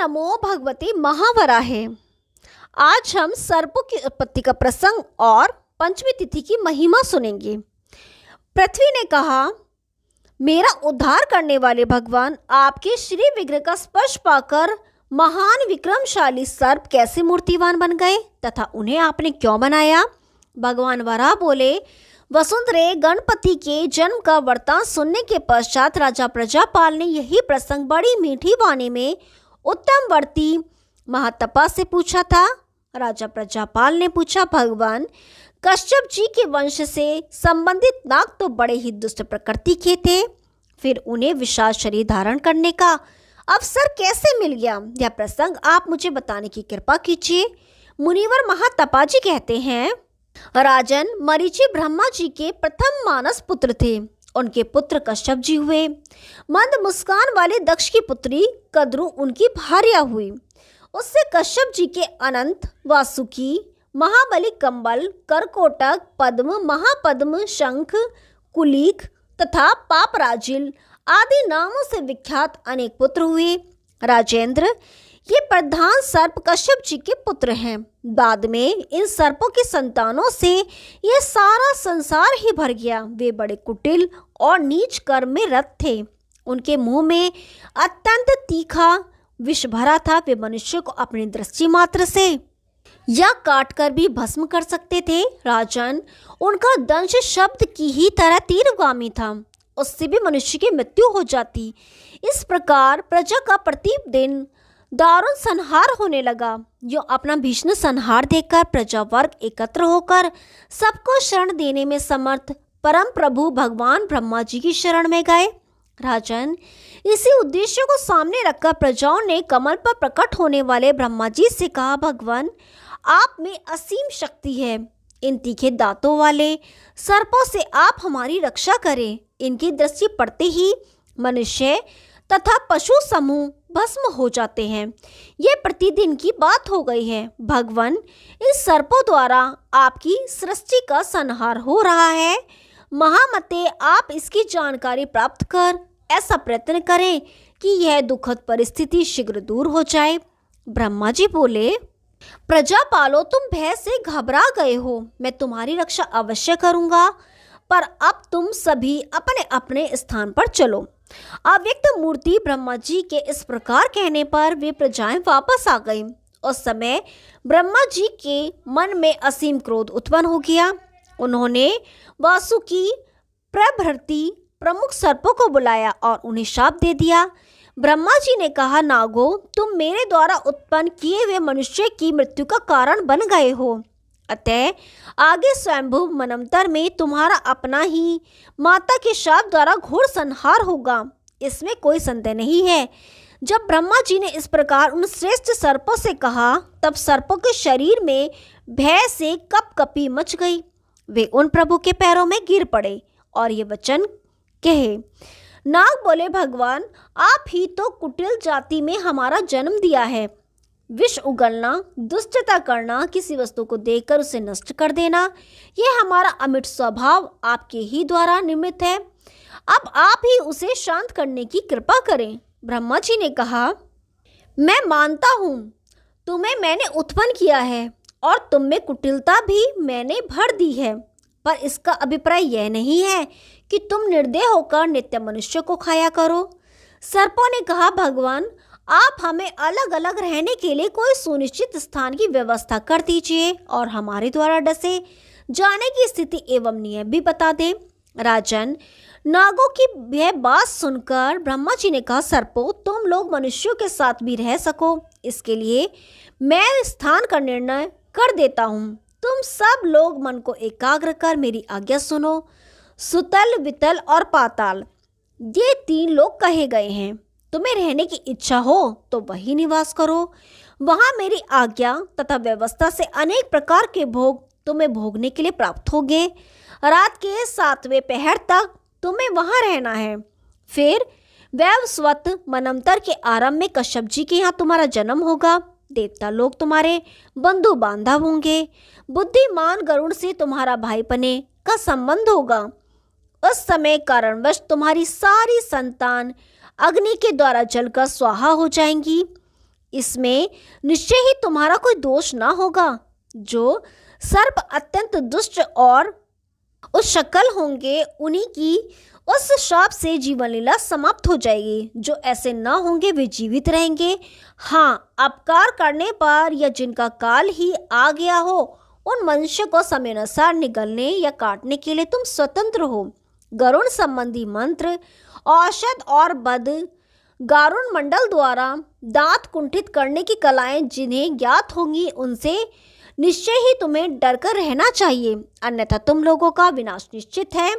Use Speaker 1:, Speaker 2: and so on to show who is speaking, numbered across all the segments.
Speaker 1: नमो भगवते महावराहे। आज हम सर्पों की उत्पत्ति का प्रसंग और पंचमी तिथि की महिमा सुनेंगे। पृथ्वी ने कहा, मेरा उद्धार करने वाले भगवान, आपके श्री विग्रह का स्पर्श पाकर महान विक्रमशाली सर्प कैसे मूर्तिवान बन गए तथा उन्हें आपने क्यों बनाया। भगवान वराह बोले, वसुंधरे, गणपति के जन्म का वृत्तांत सुनने के पश्चात राजा प्रजापाल ने यही प्रसंग बड़ी मीठी वाणी में उत्तम वर्ती महातपा से पूछा था। राजा प्रजापाल ने पूछा, भगवान, कश्यप जी के वंश से संबंधित नाग तो बड़े ही दुष्ट प्रकृति के थे, फिर उन्हें विशाल शरीर धारण करने का अवसर कैसे मिल गया? यह प्रसंग आप मुझे बताने की कृपा कीजिए। मुनिवर महातपा जी कहते हैं, राजन, मरीचि ब्रह्मा जी के प्रथम मानस पुत्र थे। उनके पुत्र कश्यप जी हुए। मंद मुस्कान वाले दक्ष की पुत्री कद्रु उनकी भार्या हुई। उससे कश्यप जी के अनंत, वासुकी, महाबली, कंबल, करकोटक, पद्म, महापद्म, शंख, कुलीक तथा पापराजिल आदि नामों से विख्यात अनेक पुत्र हुए। राजेंद्र, ये प्रधान सर्प कश्यप जी के पुत्र हैं। बाद में इन सर्पों की संतानों से यह सारा संसार ही भर गया। वे बड़े कुटिल और नीच कर्म में रत थे। उनके मुंह में अत्यंत तीखा विष भरा था। वे मनुष्य को अपनी दृष्टि मात्र से या काटकर भी भस्म कर सकते थे। राजन, उनका दंश शब्द की ही तरह तीव्रगामी था। उससे भी मनुष्य की मृत्यु हो जाती। इस प्रकार प्रजा का प्रतिदिन दारुण संहार होने लगा। जो अपना भीषण संहार देखकर प्रजा वर्ग एकत्र होकर सबको शरण देने में समर्थ परम प्रभु भगवान ब्रह्मा जी की शरण में गए। राजन, इसी उद्देश्य को सामने रखकर प्रजाओं ने कमल पर प्रकट होने वाले ब्रह्मा जी से कहा, भगवान, आप में असीम शक्ति है। इन तीखे दांतों वाले सर्पों से आप हमारी रक्षा करें। इनकी दृष्टि पड़ते ही मनुष्य तथा पशु समूह भस्म हो जाते हैं। ये प्रतिदिन की बात हो गई है। भगवान, इस सर्पों द्वारा आपकी सृष्टि का संहार हो रहा है। महामते, आप इसकी जानकारी प्राप्त कर ऐसा प्रयत्न करें कि यह दुखद परिस्थिति शीघ्र दूर हो जाए। ब्रह्मा जी बोले, प्रजापालो, तुम भय से घबरा गए हो। मैं तुम्हारी रक्षा अवश्य करूंगा, पर अब तुम सभी अपने अपने स्थान पर चलो। अव्यक्त मूर्ति ब्रह्मा जी के इस प्रकार कहने पर वे प्रजाएं वापस आ गईं। उस समय ब्रह्मा जी के मन में असीम क्रोध उत्पन्न हो गया। उन्होंने वासुकी, प्रभृति प्रमुख सर्पों को बुलाया और उन्हें शाप दे दिया। ब्रह्मा जी ने कहा, नागो, तुम मेरे द्वारा उत्पन्न किए हुए मनुष्य की मृत्यु का कारण बन गए हो। अतः आगे स्वयंभू मनवंतर में तुम्हारा अपना ही माता के शाप द्वारा घोर संहार होगा, इसमें कोई संदेह नहीं है। जब ब्रह्मा जी ने इस प्रकार उन श्रेष्ठ सर्पों से कहा, तब सर्पों के शरीर में भय से कपकपी मच गई। वे उन प्रभु के पैरों में गिर पड़े और ये वचन कहे। नाग बोले, भगवान, आप ही तो कुटिल जाति में हमारा जन्म दिया है। विष उगलना, दुष्टता करना, किसी वस्तु को देखकर उसे नष्ट कर देना, यह हमारा अमिट स्वभाव आपके ही द्वारा निर्मित है। अब आप ही उसे शांत करने की कृपा करें। ब्रह्मा जी ने कहा, मैं मानता हूँ तुम्हें मैंने उत्पन्न किया है और तुम में कुटिलता भी मैंने भर दी है, पर इसका अभिप्राय यह नहीं है कि तुम निर्दय होकर नित्य मनुष्य को खाया करो। सर्पों ने कहा, भगवान, आप हमें अलग अलग रहने के लिए कोई सुनिश्चित स्थान की व्यवस्था कर दीजिए और हमारे द्वारा डसे जाने की स्थिति एवं नियम भी बता दें। राजन, नागों की यह बात सुनकर ब्रह्मा जी ने कहा, सर्पों, तुम लोग मनुष्यों के साथ भी रह सको, इसके लिए मैं स्थान का निर्णय कर देता हूँ। तुम सब लोग मन को एकाग्र कर मेरी आज्ञा सुनो। सुतल, वितल और पाताल, ये 3 लोग कहे गए हैं। तुम्हें रहने की इच्छा हो तो वही निवास करो। वहाँ मेरी आज्ञा तथा व्यवस्था से अनेक प्रकार के भोग तुम्हें भोगने के लिए प्राप्त होंगे। रात के 7वें पहर तक तुम्हें वहाँ रहना है। फिर वैवस्वत मनवंतर के आरंभ में कश्यप जी के यहाँ तुम्हारा जन्म होगा। देवता लोग तुम्हारे बंधु बांधव होंगे। बुद्धिमान गरुड़ से तुम्हारा भाईपने का संबंध होगा। उस समय कारणवश तुम्हारी सारी संतान अग्नि के द्वारा जलकर स्वाहा हो जाएंगी। इसमें निश्चय ही तुम्हारा कोई दोष ना होगा। जो सर्प अत्यंत दुष्ट और उस शक्ल होंगे, उन्हीं की उस शाप से जीवन लीला समाप्त हो जाएगी। जो ऐसे ना होंगे वे जीवित रहेंगे। हाँ, अपकार करने पर या जिनका काल ही आ गया हो, उन मनुष्य को समयानुसार निगलने या काटने के लिए तुम स्वतंत्र हो। गरुण संबंधी मंत्र, औषध और बद गारुण मंडल द्वारा दांत कुंठित करने की कलाएं जिन्हें ज्ञात होंगी, उनसे निश्चय ही तुम्हें डरकर रहना चाहिए, अन्यथा तुम लोगों का विनाश निश्चित है।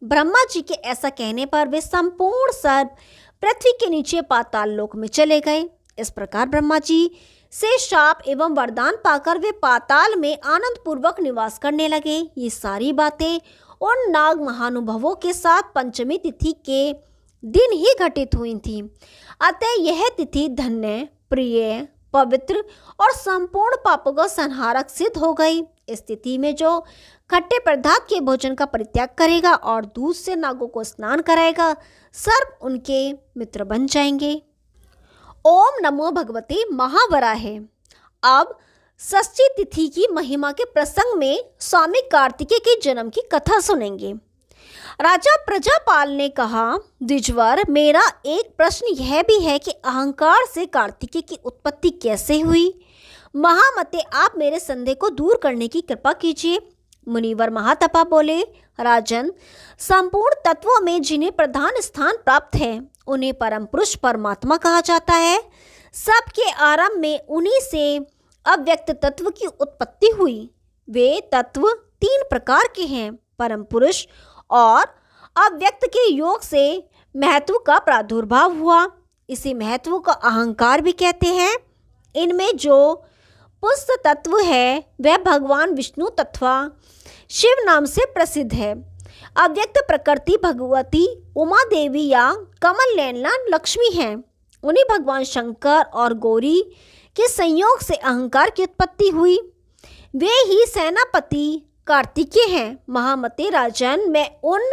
Speaker 1: ब्रह्मा जी के ऐसा कहने पर वे संपूर्ण सर्प पृथ्वी के नीचे पाताल लोक में चले गए। इस प्रकार ब्रह्मा जी से शाप एवं वरदान पाकर वे पाताल में आनंद पूर्वक निवास करने लगे। ये सारी बातें उन नाग महानुभावों के साथ पंचमी तिथि के दिन ही घटित हुई थी। अतः यह तिथि धन्य, प्रिय, पवित्र और संपूर्ण पापों का संहारक सिद्ध हो गई। इस तिथि में जो खट्टे पदार्थ के भोजन का परित्याग करेगा और दूध से नागों को स्नान कराएगा, सर्प उनके मित्र बन जाएंगे। ओम नमो भगवते महावराहे। अब षष्ठी तिथि की महिमा के प्रसंग में स्वामी कार्तिकेय के जन्म की कथा सुनेंगे। राजा प्रजापाल ने कहा, द्विजवर, मेरा एक प्रश्न यह भी है कि अहंकार से कार्तिकेय की उत्पत्ति कैसे हुई? महामते, आप मेरे संदेह को दूर करने की कृपा कीजिए। मुनिवर महातपा बोले, राजन, संपूर्ण तत्वों में जिन्हें प्रधान स्थान प्राप्त है, उन्हें परम पुरुष परमात्मा कहा जाता है। सबके आरंभ में उन्हीं से अव्यक्त तत्व की उत्पत्ति हुई। वे तत्व 3 प्रकार के हैं, परम पुरुष और अव्यक्त के योग से महत्व का प्रादुर्भाव हुआ। इसी महत्व को अहंकार भी कहते हैं। इनमें जो पुष्ट तत्व है वह भगवान विष्णु तथा शिव नाम से प्रसिद्ध है। अव्यक्त प्रकृति भगवती उमा देवी या कमल नयना लक्ष्मी हैं। उन्हीं भगवान शंकर और गौरी के संयोग से अहंकार की उत्पत्ति हुई। वे ही सेनापति कार्तिकेय हैं। महामते राजन, मैं उन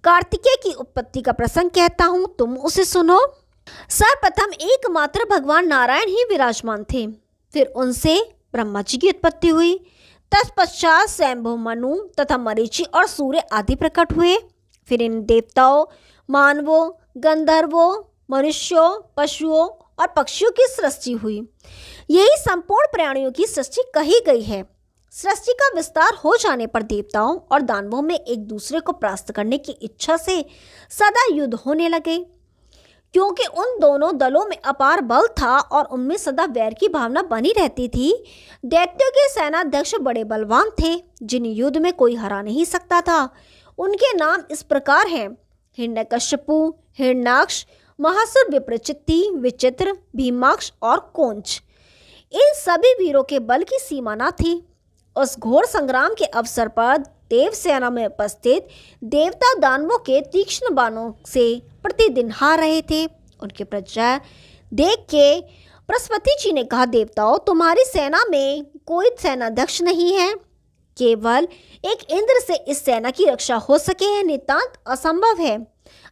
Speaker 1: कार्तिकेय की उत्पत्ति का प्रसंग कहता हूँ, तुम उसे सुनो। सर्वप्रथम एकमात्र भगवान नारायण ही विराजमान थे। फिर उनसे ब्रह्मा जी की उत्पत्ति हुई। तत्पश्चात स्वयंभू मनु तथा मरीचि और सूर्य आदि प्रकट हुए। फिर इन देवताओं, मानवों, गंधर्वों, मनुष्यों, पशुओं और पक्षियों की सृष्टि हुई। यही संपूर्ण प्राणियों की सृष्टि कही गई है। सृष्टि का विस्तार हो जाने पर देवताओं और दानवों में एक दूसरे को परास्त करने की इच्छा से सदा युद्ध होने लगे। क्योंकि उन दोनों दलों में अपार बल था और उनमें सदा वैर की भावना बनी रहती थी। दैत्यों के सेनाध्यक्ष बड़े बलवान थे, जिन्हें युद्ध में कोई हरा नहीं सकता था। उनके नाम इस प्रकार हैं, हिरण्यकश्यपु, हिरण्याक्ष, महासुर, विप्रचित्ति, विचित्र, भीमाक्ष और कोंच। इन सभी वीरों के बल की सीमा न थी। उस घोर संग्राम के अवसर पर देव सेना में उपस्थित देवता दानवों के तीक्ष्ण बाणों से प्रतिदिन हार रहे थे। उनके प्रजा देख के बृहस्पति जी ने कहा, देवताओं, तुम्हारी सेना में कोई सेनाध्यक्ष नहीं है। केवल एक इंद्र से इस सेना की रक्षा हो सके है नितांत असंभव है।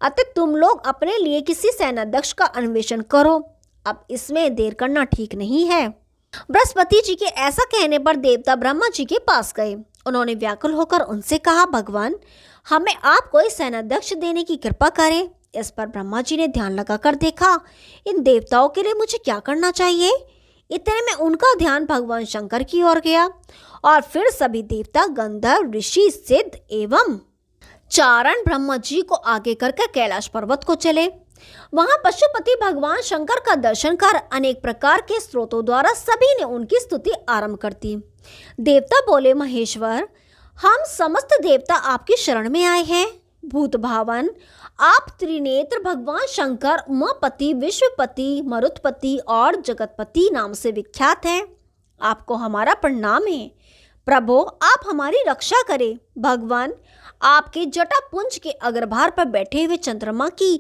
Speaker 1: अतः तुम लोग अपने लिए किसी सेनाध्यक्ष का अन्वेषण करो। अब इसमें देर करना ठीक नहीं है। बृहस्पति जी के ऐसा कहने पर देवता ब्रह्मा जी के पास गए। उन्होंने व्याकुल होकर उनसे कहा, भगवान, हमें आप कोई सेनाध्यक्ष देने की कृपा करें। इस पर ब्रह्मा जी ने ध्यान लगाकर देखा, इन देवताओं के लिए मुझे क्या करना चाहिए। इतने में उनका ध्यान भगवान शंकर की ओर गया और फिर सभी देवता, गंधर्व, ऋषि, सिद्ध एवं चारण ब्रह्मा जी को आगे करके कैलाश पर्वत को चले। वहां पशुपति भगवान शंकर का दर्शन कर अनेक प्रकार के स्रोतों द्वारा सभी ने उनकी स्तुति आरंभ कर दी। देवता बोले, महेश्वर, हम समस्त देवता आपकी शरण में आए हैं। भूत भावन, आप त्रिनेत्र भगवान शंकर उमापति, विश्वपति, मरुतपति और जगतपति नाम से विख्यात हैं। आपको हमारा प्रणाम है। प्रभु, आप हमारी रक्षा करें। भगवान, आपके जटापुंज के अग्रभार पर बैठे हुए चंद्रमा की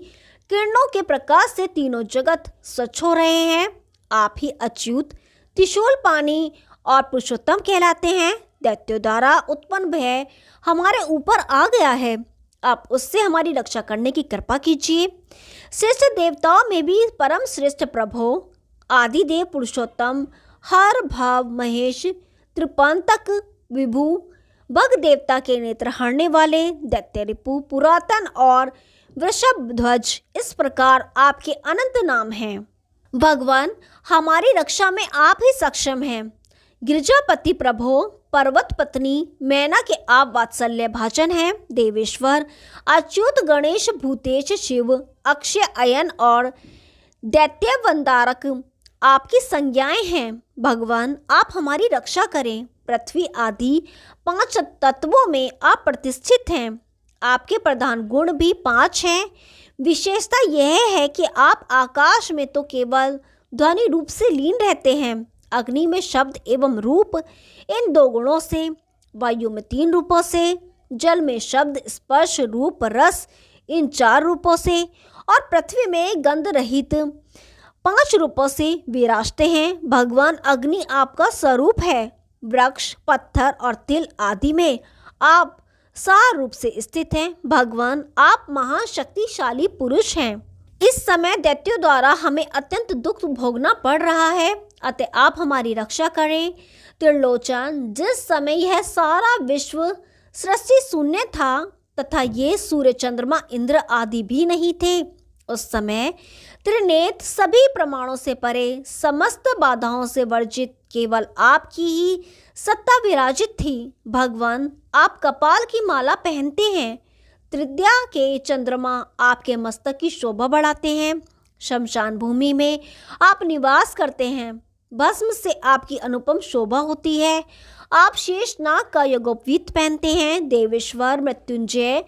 Speaker 1: किरणों के प्रकाश से तीनों जगत स्वच्छ हो रहे हैं। आप ही अच्युत, त्रिशूल पानी और पुरुषोत्तम कहलाते हैं। दैत्यों द्वारा उत्पन्न भय हमारे ऊपर आ गया है। आप उससे हमारी रक्षा करने की कृपा कीजिए। श्रेष्ठ देवताओं में भी परम श्रेष्ठ प्रभु, आदिदेव पुरुषोत्तम, हर भाव महेश, त्रिपंतक विभु, भग देवता के नेत्र हरने वाले, दैत्य रिपु, पुरातन और वृषभ ध्वज, इस प्रकार आपके अनंत नाम हैं। भगवान, हमारी रक्षा में आप ही सक्षम हैं। गिरजापति प्रभो, पर्वत पत्नी मैना के आप वात्सल्य भाजन हैं। देवेश्वर, अच्युत, गणेश, भूतेश, शिव, अक्षय, अयन और दैत्य वंदारक आपकी संज्ञाएं हैं। भगवान, आप हमारी रक्षा करें। पृथ्वी आदि 5 तत्वों में आप प्रतिष्ठित हैं। आपके प्रधान गुण भी 5 हैं। विशेषता यह है कि आप आकाश में तो केवल ध्वनि रूप से लीन रहते हैं, अग्नि में शब्द एवं रूप इन 2 गुणों से, वायु में 3 रूपों से, जल में शब्द, स्पर्श, रूप, रस इन 4 रूपों से और पृथ्वी में गंध रहित 5 रूपों से विराजते हैं। भगवान, अग्नि आपका स्वरूप है। वृक्ष, पत्थर और तिल आदि में आप सार रूप से स्थित हैं। भगवान, आप महान शक्तिशाली पुरुष हैं। इस समय दैत्यों द्वारा हमें अत्यंत दुख भोगना पड़ रहा है, अतः आप हमारी रक्षा करें। त्रिलोचन, जिस समय यह सारा विश्व सृष्टि शून्य था तथा ये सूर्य, चंद्रमा, इंद्र आदि भी नहीं थे, उस समय त्रिनेत्र, सभी प्रमाणों से परे, समस्त बाधाओं से वर्जित, केवल आपकी ही सत्ता विराजित थी। भगवान, आप कपाल की माला पहनते हैं। त्रिद्या के चंद्रमा आपके मस्तक की शोभा बढ़ाते हैं। शमशान भूमि में आप निवास करते हैं। भस्म से आपकी अनुपम शोभा होती है। आप शेषनाग का यज्ञोपवीत पहनते हैं। देवेश्वर, मृत्युंजय,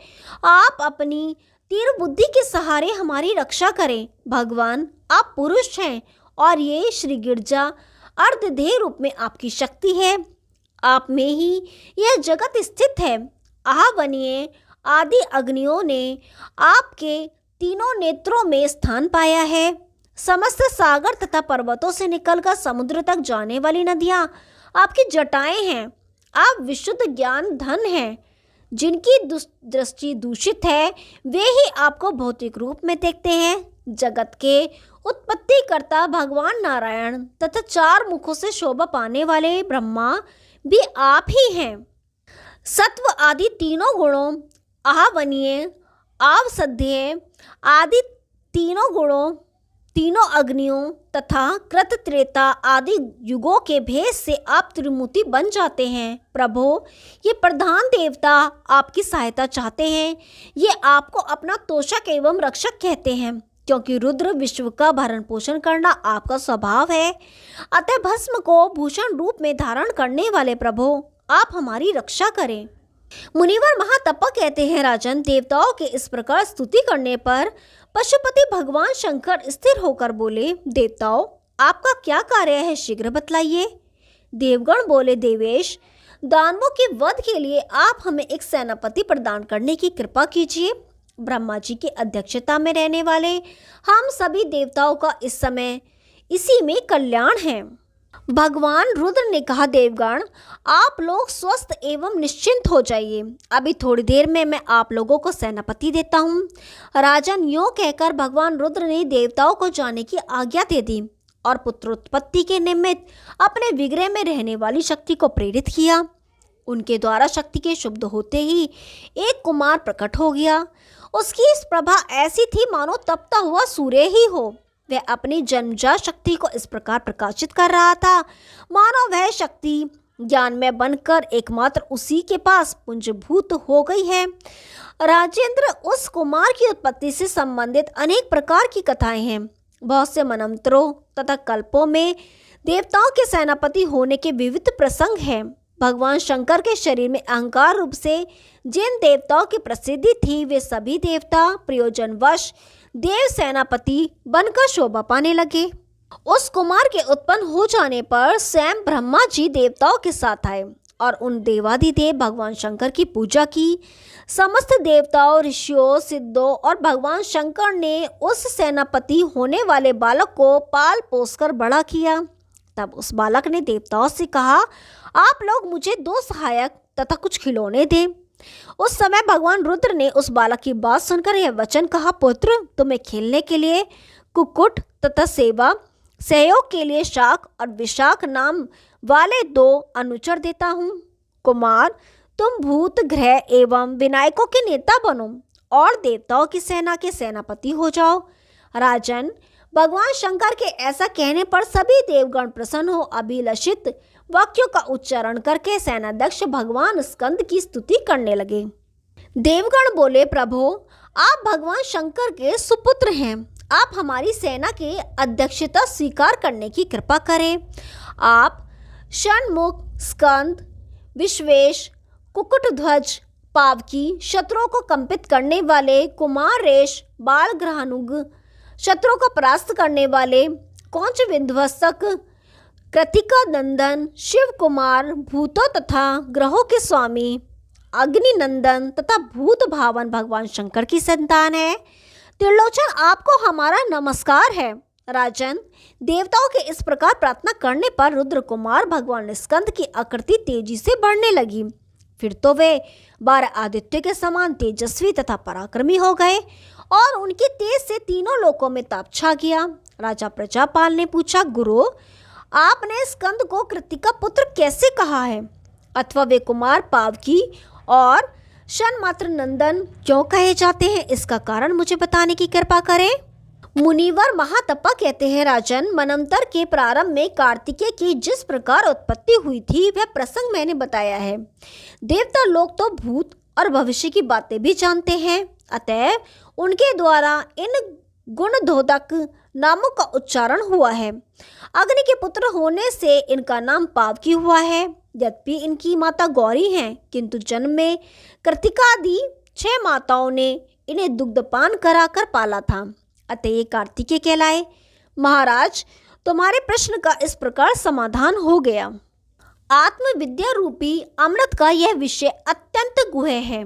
Speaker 1: आप अपनी तीर बुद्धि के सहारे हमारी रक्षा करें। भगवान, आप पुरुष हैं और ये श्री गिरजा अर्धदेह रूप में आपकी शक्ति है। आप में ही यह जगत स्थित है। आहवनीय आदि अग्नियों ने आपके तीनों नेत्रों में स्थान पाया है। समस्त सागर तथा पर्वतों से निकलकर समुद्र तक जाने वाली नदियां आपकी जटाएं हैं। आप विशुद्ध ज्ञान धन हैं। जिनकी दृष्टि दूषित है वे ही आपको भौतिक रूप में देखते हैं। जगत के उत्पत्ति करता भगवान नारायण तथा 4 मुखों से शोभा पाने वाले ब्रह्मा भी आप ही हैं। सत्व आदि तीनों गुणों, आहवनीय, आवसध्येय आदि तीनों गुणों, तीनों अग्नियों तथा कृत, त्रेता आदि युगों के भेद से आप त्रिमूर्ति बन जाते हैं। प्रभो, ये प्रधान देवता आपकी सहायता चाहते हैं। ये आपको अपना तोषक एवं रक्षक कहते हैं, क्योंकि रुद्र विश्व का भरण पोषण करना आपका स्वभाव है। अतः भस्म को भूषण रूप में धारण करने वाले प्रभो, आप हमारी रक्षा करें। मुनिवर महातपा कहते हैं, राजन, देवताओं के इस प्रकार स्तुति करने पर पशुपति भगवान शंकर स्थिर होकर बोले, देवताओं, आपका क्या कार्य है, शीघ्र बतलाइए। देवगण बोले, देवेश, दानवों के वध के लिए आप हमें एक सेनापति प्रदान करने की कृपा कीजिए। ब्रह्मा जी की अध्यक्षता में रहने वाले हम सभी देवताओं का इस समय इसी में कल्याण है। भगवान रुद्र ने कहा, देवगण, आप लोग स्वस्थ एवं निश्चिंत हो जाइए। अभी थोड़ी देर में मैं आप लोगों को सेनापति देता हूँ। राजन, यूँ कहकर भगवान रुद्र ने देवताओं को जाने की आज्ञा दे दी और पुत्रोत्पत्ति के निमित्त अपने विग्रह में रहने वाली शक्ति को प्रेरित किया। उनके द्वारा शक्ति के शुद्ध होते ही एक कुमार प्रकट हो गया। उसकी इस प्रभा ऐसी थी मानो तपता हुआ सूर्य ही हो। वह अपनी जन्मजात शक्ति को इस प्रकार प्रकाशित कर रहा था मानो वह शक्ति ज्ञान में बनकर एकमात्र उसी के पास पुंजभूत हो गई है। राजेंद्र, उस कुमार की उत्पत्ति से संबंधित अनेक प्रकार की कथाएं हैं। बहुत से मनंत्रों तथा कल्पों में देवताओं के सेनापति होने के विविध प्रसंग हैं। भगवान शंकर के शरीर में अहंकार रूप से जिन देवताओं की प्रसिद्धि थी, वे सभी देवता प्रयोजनवश देव सेनापति बनकर शोभा पाने लगे। उस कुमार के उत्पन्न हो जाने पर स्वयं ब्रह्मा जी देवताओं के साथ आए और उन देवाधिदेव भगवान शंकर की पूजा की। समस्त देवताओं, ऋषियों, सिद्धों और भगवान शंकर ने उस सेनापति होने वाले बालक को पाल पोसकर बड़ा किया। तब उस बालक ने देवताओं से कहा, आप लोग मुझे 2 सहायक तथा कुछ खिलौने दें। उस समय भगवान रुद्र ने उस बालक की बात सुनकर यह वचन कहा, पुत्र, तुम्हें खेलने के लिए कुक्कुट तथा सेवा सहयोग के लिए शाक और विशाख नाम वाले 2 अनुचर देता हूँ। कुमार, तुम भूत, ग्रह एवं विनायकों के नेता बनो और देवताओं की सेना के सेनापति हो जाओ। राजन, भगवान शंकर के ऐसा कहने पर सभी देवगण प्रसन्न हो अभिलषित वाक्यों का उच्चारण करके सेनाध्यक्ष भगवान स्कंद की स्तुति करने लगे। देवगण बोले, प्रभु, आप भगवान शंकर के सुपुत्र हैं। आप हमारी सेना की अध्यक्षता स्वीकार करने की कृपा करें। आप षणमुख, स्कंद, विश्वेश, कुकुटध्वज, पावकी, शत्रुओं को कंपित करने वाले, कुमारेश, बालग्रहानुग, शत्रुओं को परास्त करने वाले, कौंच विध्वंसक, कृतिका नंदन, शिव कुमार, भूतों तथा ग्रहों के स्वामी, अग्नि नंदन तथा भूत भावन भगवान शंकर की संतान है। त्रिलोचन, आपको हमारा नमस्कार है। राजन, देवताओं के इस प्रकार प्रार्थना करने पर रुद्र कुमार भगवान स्कंद की आकृति तेजी से बढ़ने लगी। फिर तो वे 12 आदित्य के समान तेजस्वी तथा पराक्रमी हो गए और उनके तेज से तीनों लोकों में ताप छा गया। राजा प्रजापाल ने पूछा, गुरु, आपने स्कंद को कृतिका पुत्र कैसे कहा है, अथवा वे कुमार पावकी और षणमात्र नंदन क्यों कहे जाते हैं? इसका कारण मुझे बताने की कृपा करें। मुनिवर महातपा कहते हैं, राजन, मनवंतर के प्रारंभ में कार्तिकेय की जिस प्रकार उत्पत्ति हुई थी वह प्रसंग मैंने बताया है। देवता लोग तो भूत और भविष्य की बातें भी जानते हैं, अतः उनके द्वारा इन गुणधोदक नामों का उच्चारण हुआ है। अग्नि के पुत्र होने से इनका नाम पावकी हुआ है। यद्यपि इनकी माता गौरी हैं, किंतु जन्म में कृतिकादि 6 माताओं ने इन्हें दुग्धपान कराकर पाला था, अतः ये कार्तिकेय कहलाए। महाराज, तुम्हारे प्रश्न का इस प्रकार समाधान हो गया। आत्मविद्या रूपी अमृत का यह विषय अत्यंत गुह्य है।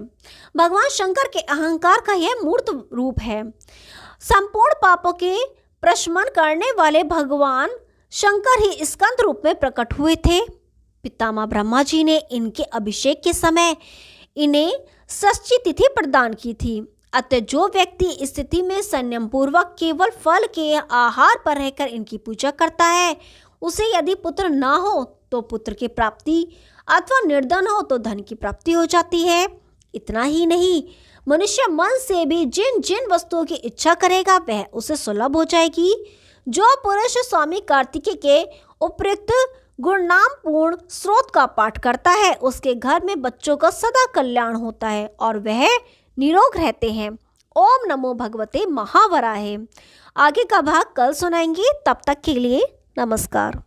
Speaker 1: भगवान शंकर के अहंकार का यह मूर्त रूप है। संपूर्ण पापों के प्रशमन करने वाले भगवान शंकर ही स्कंद रूप में प्रकट हुए थे। पितामह ब्रह्मा जी ने इनके अभिषेक के समय इन्हें षष्ठी तिथि प्रदान की थी। अतः जो व्यक्ति इस स्थिति में संयम पूर्वक केवल फल के आहार पर रहकर इनकी पूजा करता है, उसे यदि पुत्र ना हो तो पुत्र की प्राप्ति अथवा निर्धन हो तो धन की प्राप्ति हो जाती है। इतना ही नहीं, मनुष्य मन से भी जिन जिन वस्तुओं की इच्छा करेगा वह उसे सुलभ हो जाएगी। जो पुरुष स्वामी कार्तिकेय के उपयुक्त गुणनाम पूर्ण स्रोत का पाठ करता है, उसके घर में बच्चों का सदा कल्याण होता है और वह निरोग रहते हैं। ओम नमो भगवते महावराहे। आगे का भाग कल सुनाएंगे, तब तक के लिए नमस्कार।